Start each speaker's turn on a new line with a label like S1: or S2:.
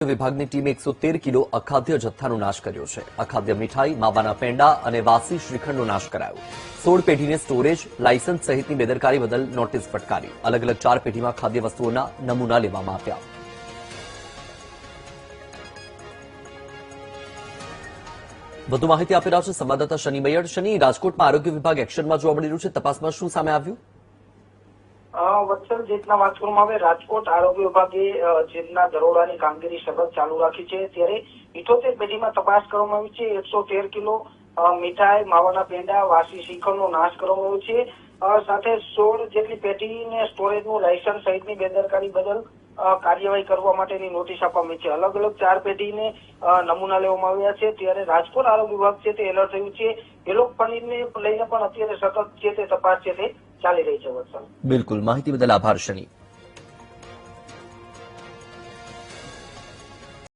S1: વિભાગની ટીમે 113 કિલો અખાદ્ય જથ્થાનો નાશ કર્યો છે. અખાદ્ય મીઠાઈ, માવાના પેંડા અને વાસી શ્રીખંડનો નાશ કરાયો. 16 પેઢીને સ્ટોરેજ, લાયસન્સ સહિતની બેદરકારી બદલ નોટિસ ફટકારી. અલગ અલગ 4 પેઢીમાં ખાદ્ય વસ્તુઓના નમૂના લેવામાં આવ્યા. વધુ માહિતી આપી રહ્યા છે સંવાદદાતા શનિ મૈયડ. શનિ, રાજકોટમાં આરોગ્ય વિભાગ એક્શનમાં જોવા મળી રહ્યું છે. તપાસમાં શું સામે આવ્યું?
S2: વત્સલ, જેટના વાત કરવામાં આવે, રાજકોટ આરોગ્ય વિભાગે જેટના દરોડાની કામગીરી સતત ચાલુ રાખી છે. ત્યારે 78 પેઢીમાં તપાસ કરવામાં આવી છે. 113 કિલો મીઠાઈ, માવાના પેંડા, વાસી શ્રીખંડનો નાશ કરવામાં આવ્યો છે. સાથે 16 જેટલી પેઢીને સ્ટોરેજનું લાયસન્સ સહિતની બેદરકારી બદલ કાર્યવાહી કરવા માટેની નોટિસ આપવામાં આવી છે. અલગ અલગ 4 પેઢીને નમૂના લેવામાં આવ્યા છે. ત્યારે રાજકોટ આરોગ્ય વિભાગ છે તે એલર્ટ થયું છે. એલોક પનીરને લઈને પણ અત્યારે સતત છે તે તપાસ છે તે ચાલી રહી છે. વત્સલ,
S1: બિલકુલ. માહિતી બદલ આભાર શનિ.